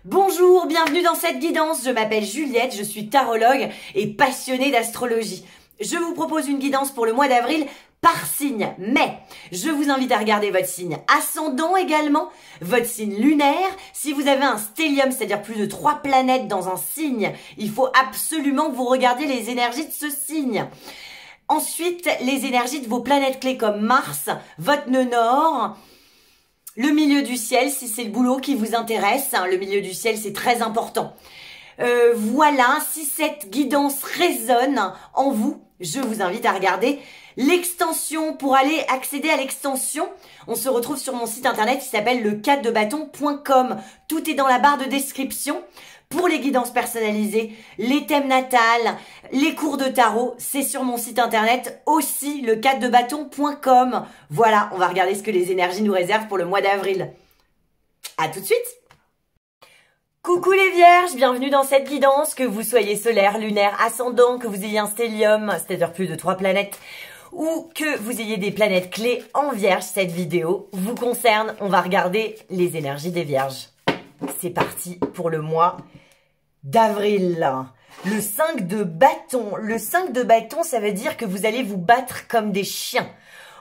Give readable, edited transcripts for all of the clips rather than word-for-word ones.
Bonjour, bienvenue dans cette guidance. Je m'appelle Juliette, je suis tarologue et passionnée d'astrologie. Je vous propose une guidance pour le mois d'avril par signe, mais je vous invite à regarder votre signe ascendant également, votre signe lunaire. Si vous avez un stellium, c'est-à-dire plus de 3 planètes dans un signe, il faut absolument que vous regardiez les énergies de ce signe. Ensuite, les énergies de vos planètes clés comme Mars, votre nœud nord, le milieu du ciel, si c'est le boulot qui vous intéresse. Le milieu du ciel, c'est très important. Voilà, si cette guidance résonne en vous, je vous invite à regarder l'extension. Pour aller accéder à l'extension, on se retrouve sur mon site internet qui s'appelle le4debâton.com. Tout est dans la barre de description. Pour les guidances personnalisées, les thèmes natals, les cours de tarot, c'est sur mon site internet aussi, le4debâton.com. Voilà, on va regarder ce que les énergies nous réservent pour le mois d'avril. À tout de suite! Coucou les vierges, bienvenue dans cette guidance, que vous soyez solaire, lunaire, ascendant, que vous ayez un stellium, c'est-à-dire plus de 3 planètes, ou que vous ayez des planètes clés en vierge, cette vidéo vous concerne. On va regarder les énergies des vierges. C'est parti pour le mois d'avril. Le 5 de bâton. Le 5 de bâton, ça veut dire que vous allez vous battre comme des chiens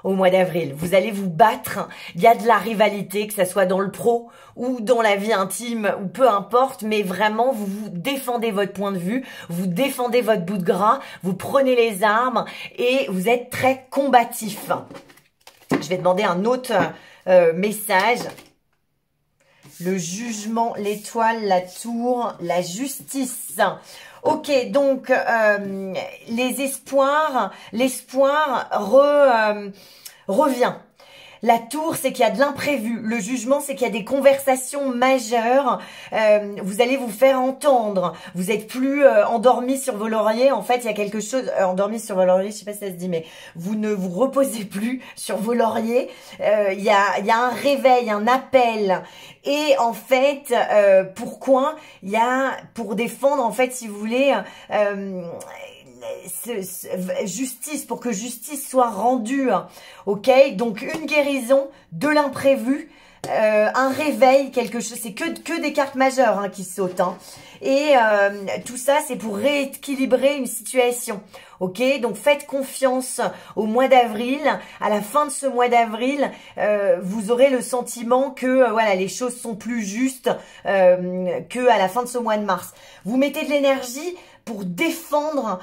au mois d'avril. Vous allez vous battre. Il y a de la rivalité, que ça soit dans le pro ou dans la vie intime, ou peu importe, mais vraiment, vous défendez votre point de vue, vous défendez votre bout de gras, vous prenez les armes et vous êtes très combatif. Je vais demander un autre message. Le jugement, l'étoile, la tour, la justice. Ok, donc l'espoir revient. La tour, c'est qu'il y a de l'imprévu. Le jugement, c'est qu'il y a des conversations majeures. Vous allez vous faire entendre. Vous êtes plus endormi sur vos lauriers. En fait, il y a quelque chose... endormi sur vos lauriers, je sais pas si ça se dit, mais vous ne vous reposez plus sur vos lauriers. Il y a un réveil, un appel. Et en fait, pourquoi? Il y a, pour défendre, en fait, si vous voulez... justice, pour que justice soit rendue, ok? Donc une guérison, de l'imprévu, un réveil, quelque chose, c'est que des cartes majeures qui sautent, et tout ça c'est pour rééquilibrer une situation, ok? Donc faites confiance au mois d'avril. À la fin de ce mois d'avril, vous aurez le sentiment que voilà, les choses sont plus justes que à la fin de ce mois de mars. Vous mettez de l'énergie pour défendre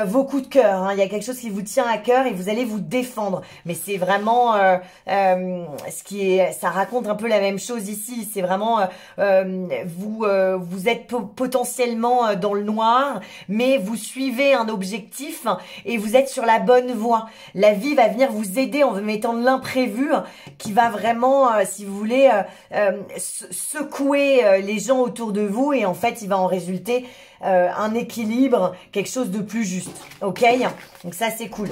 vos coups de cœur. Il y a quelque chose qui vous tient à cœur et vous allez vous défendre. Mais c'est vraiment ça raconte un peu la même chose ici. C'est vraiment vous êtes potentiellement dans le noir, mais vous suivez un objectif et vous êtes sur la bonne voie. La vie va venir vous aider en vous mettant de l'imprévu qui va vraiment, si vous voulez, secouer les gens autour de vous, et en fait, il va en résulter un équilibre, quelque chose de plus juste, ok? Donc ça, c'est cool.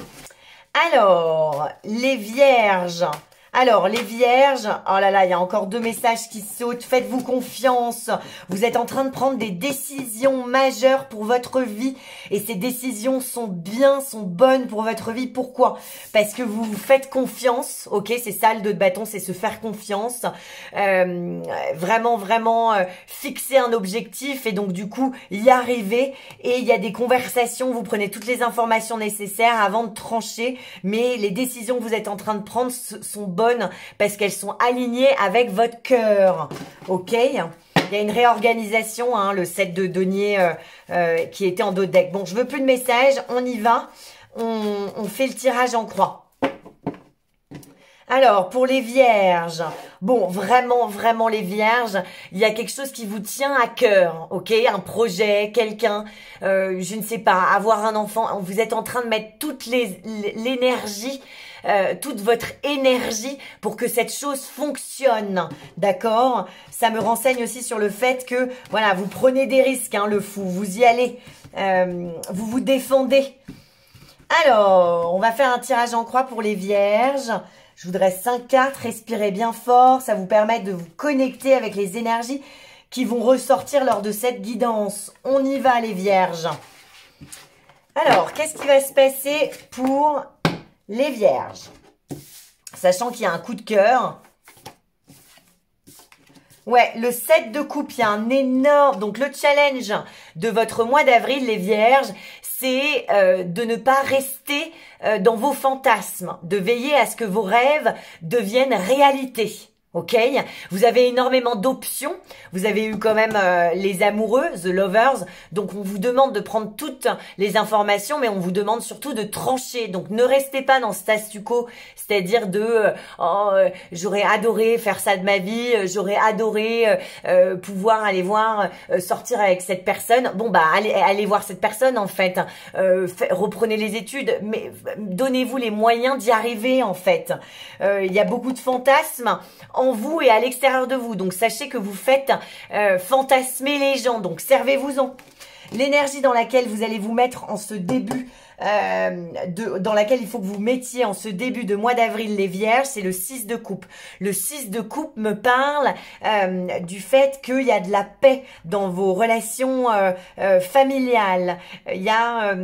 Alors, les vierges. Alors, les vierges, oh là là, il y a encore 2 messages qui sautent. Faites-vous confiance. Vous êtes en train de prendre des décisions majeures pour votre vie. Et ces décisions sont bonnes pour votre vie. Pourquoi? Parce que vous vous faites confiance. Ok, c'est ça le 2 de bâton, c'est se faire confiance. Vraiment fixer un objectif et donc du coup y arriver. Et il y a des conversations, vous prenez toutes les informations nécessaires avant de trancher. Mais les décisions que vous êtes en train de prendre sont bonnes parce qu'elles sont alignées avec votre cœur, ok? Il y a une réorganisation, le 7 de denier qui était en dos de deck. Bon, je veux plus de messages, on y va, on fait le tirage en croix. Alors, pour les vierges, bon, vraiment les vierges, il y a quelque chose qui vous tient à cœur, ok? Un projet, quelqu'un, je ne sais pas, avoir un enfant, vous êtes en train de mettre toute l'énergie, toute votre énergie pour que cette chose fonctionne, d'accord? Ça me renseigne aussi sur le fait que, voilà, vous prenez des risques, le fou, vous y allez, vous vous défendez. Alors, on va faire un tirage en croix pour les vierges. Je voudrais 5 cartes, respirez bien fort, ça vous permet de vous connecter avec les énergies qui vont ressortir lors de cette guidance. On y va les vierges. Alors, qu'est-ce qui va se passer pour les vierges? Sachant qu'il y a un coup de cœur. Ouais, le 7 de coupe, il y a un énorme... Donc le challenge de votre mois d'avril, les vierges, c'est de ne pas rester dans vos fantasmes, de veiller à ce que vos rêves deviennent réalité. Ok, vous avez énormément d'options. Vous avez eu quand même les amoureux, the lovers. Donc on vous demande de prendre toutes les informations, mais on vous demande surtout de trancher. Donc ne restez pas dans ce statu quo, c'est-à-dire de j'aurais adoré faire ça de ma vie, j'aurais adoré pouvoir aller voir sortir avec cette personne. Bon bah allez voir cette personne en fait. Reprenez les études, mais donnez-vous les moyens d'y arriver en fait. Il y a beaucoup de fantasmes en vous et à l'extérieur de vous. Donc, sachez que vous faites fantasmer les gens. Donc, servez-vous-en. L'énergie dans laquelle vous allez vous mettre en ce début, dans laquelle il faut que vous mettiez en ce début de mois d'avril les vierges, c'est le 6 de coupe. Le 6 de coupe me parle du fait qu'il y a de la paix dans vos relations familiales. Il y a,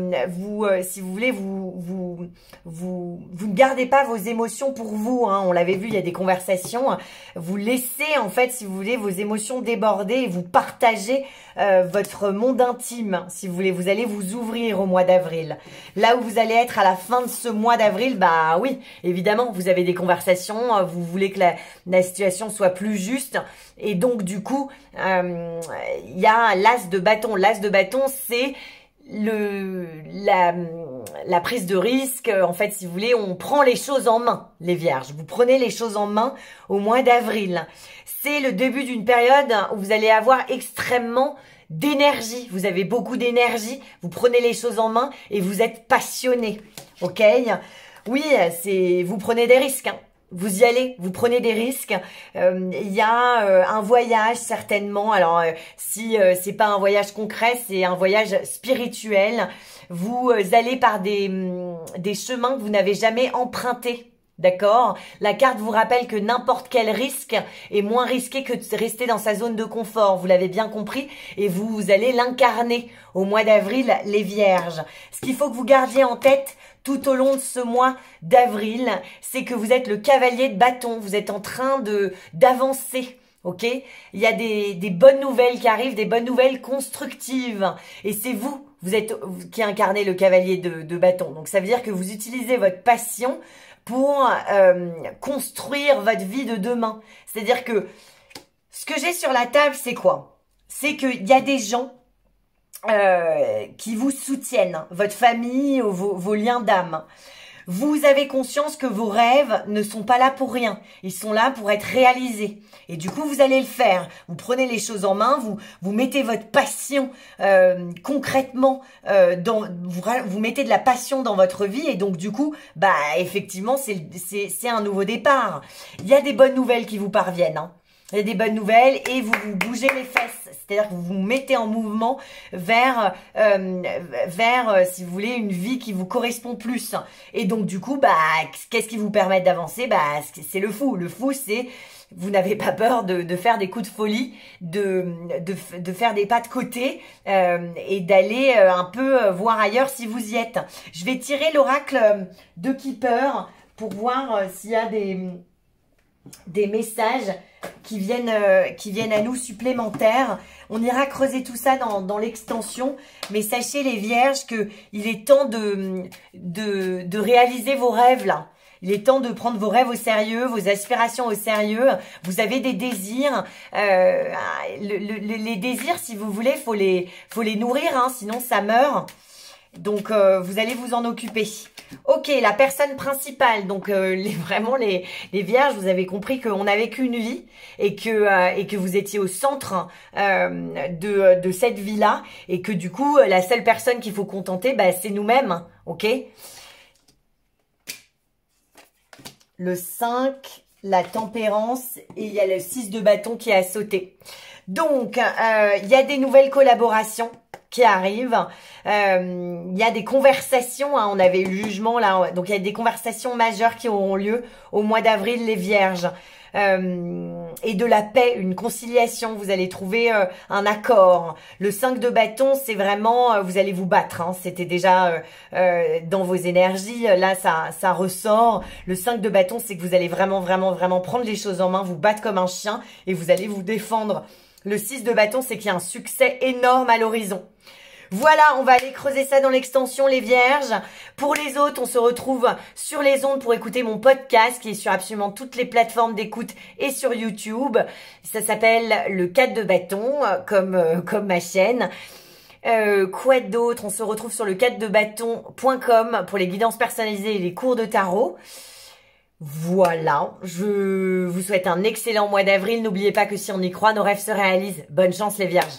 si vous voulez, vous ne gardez pas vos émotions pour vous. Hein. On l'avait vu, il y a des conversations. Vous laissez, en fait, si vous voulez, vos émotions déborder et vous partagez votre monde intime, si vous voulez. Vous allez vous ouvrir au mois d'avril. Là où vous allez être à la fin de ce mois d'avril, bah oui, évidemment, vous avez des conversations, vous voulez que la situation soit plus juste. Et donc, du coup, il y a l'as de bâton. L'as de bâton, c'est la prise de risque. En fait, si vous voulez, on prend les choses en main, les vierges. Vous prenez les choses en main au mois d'avril. C'est le début d'une période où vous allez avoir extrêmement d'énergie. Vous avez beaucoup d'énergie. Vous prenez les choses en main et vous êtes passionné. Ok? Oui, vous prenez des risques. Hein. Vous y allez, vous prenez des risques. Il y a un voyage certainement. Alors, si c'est pas un voyage concret, c'est un voyage spirituel. Vous allez par des chemins que vous n'avez jamais empruntés. D'accord? La carte vous rappelle que n'importe quel risque est moins risqué que de rester dans sa zone de confort. Vous l'avez bien compris et vous allez l'incarner au mois d'avril, les vierges. Ce qu'il faut que vous gardiez en tête tout au long de ce mois d'avril, c'est que vous êtes le cavalier de bâton. Vous êtes en train d'avancer. Ok? Il y a des bonnes nouvelles qui arrivent, des bonnes nouvelles constructives. Et c'est vous qui incarnez le cavalier de bâton. Donc ça veut dire que vous utilisez votre passion pour construire votre vie de demain. C'est-à-dire que ce que j'ai sur la table, c'est quoi? C'est qu'il y a des gens qui vous soutiennent, votre famille ou vos liens d'âme. Vous avez conscience que vos rêves ne sont pas là pour rien. Ils sont là pour être réalisés. Et du coup, vous allez le faire. Vous prenez les choses en main, vous mettez votre passion concrètement, vous mettez de la passion dans votre vie. Et donc, du coup, bah effectivement, c'est un nouveau départ. Il y a des bonnes nouvelles qui vous parviennent. Hein. Il y a des bonnes nouvelles et vous bougez les fesses. C'est-à-dire que vous vous mettez en mouvement vers, si vous voulez, une vie qui vous correspond plus. Et donc, du coup, bah, qu'est-ce qui vous permet d'avancer? Bah, c'est le fou. Le fou, c'est, vous n'avez pas peur de faire des coups de folie, de faire des pas de côté et d'aller un peu voir ailleurs si vous y êtes. Je vais tirer l'oracle de Keeper pour voir s'il y a des messages qui viennent à nous supplémentaires. On ira creuser tout ça dans l'extension, mais sachez les vierges que il est temps de réaliser vos rêves là. Il est temps de prendre vos rêves au sérieux, vos aspirations au sérieux. Vous avez des désirs. Les désirs, si vous voulez, faut les nourrir, hein, sinon ça meurt. Donc, vous allez vous en occuper. Ok, la personne principale. Donc, vraiment, les vierges, vous avez compris qu'on n'avait qu'une vie et que vous étiez au centre de cette vie-là et que du coup, la seule personne qu'il faut contenter, bah, c'est nous-mêmes. Ok? Le 5, la tempérance et il y a le 6 de bâton qui a sauté. Donc, il y a des nouvelles collaborations qui arrivent. Il y a des conversations, hein, on avait eu le jugement là, donc il y a des conversations majeures qui auront lieu au mois d'avril, les vierges. et de la paix, une conciliation. Vous allez trouver un accord. Le 5 de bâton, c'est vraiment, vous allez vous battre. Hein. C'était déjà dans vos énergies. Là, ça ressort. Le 5 de bâton, c'est que vous allez vraiment prendre les choses en main, vous battre comme un chien et vous allez vous défendre. Le 6 de bâton, c'est qu'il y a un succès énorme à l'horizon. Voilà, on va aller creuser ça dans l'extension, les vierges. Pour les autres, on se retrouve sur les ondes pour écouter mon podcast qui est sur absolument toutes les plateformes d'écoute et sur YouTube. Ça s'appelle le 4 de bâton, comme ma chaîne. Quoi d'autre? On se retrouve sur le 4debâton.com pour les guidances personnalisées et les cours de tarot. Voilà, je vous souhaite un excellent mois d'avril. N'oubliez pas que si on y croit, nos rêves se réalisent. Bonne chance les vierges.